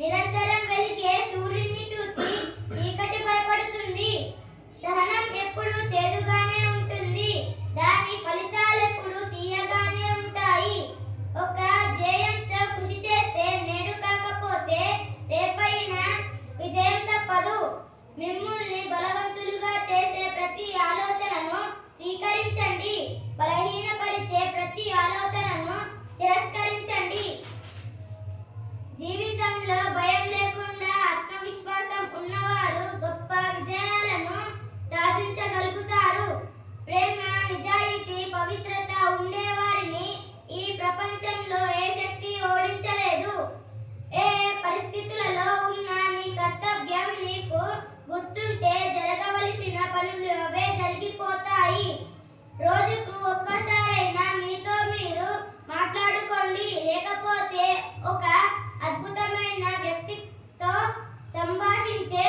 నిరంతరం వెలిగే సూర్యుని చూసి చీకటి భయపడుతుంది. సహనం ఎప్పుడు చేదుగానే ఉంటుంది, దాని ఫలితాలెప్పుడు తీయగానే ఉంటాయి. ఒక ధ్యేయంతో కృషి చేస్తే నేడు కాకపోతే రేపైనా విజయం తప్పదు. మిమ్మల్ని బలవంతులుగా చేసే ప్రతి ఆలోచనను స్వీకరించండి. బలహీనపరిచే ప్రతి ఆలోచనను తిరస్కరించండి. జీవితంలో భయం లేకుండా ఆత్మవిశ్వాసం ఉన్నవారు గొప్ప విజయాలను సాధించగలుగుతారు. ప్రేమ, నిజాయితీ, పవిత్రత ఉండేవారిని ఈ ప్రపంచంలో ఏ శక్తి ఓడించలేదు. ఏ పరిస్థితులలో ఉన్నా నీ కర్తవ్యం నీకు గుర్తుంటే జరగవలసిన పనులు అవే జరిగిపోతాయి. రోజుకు ఒక్కసారైనా మీతో మీరు మాట్లాడుకోండి, లేకపోతే ఒక అద్భుతమైన వ్యక్తితో సంభాషించే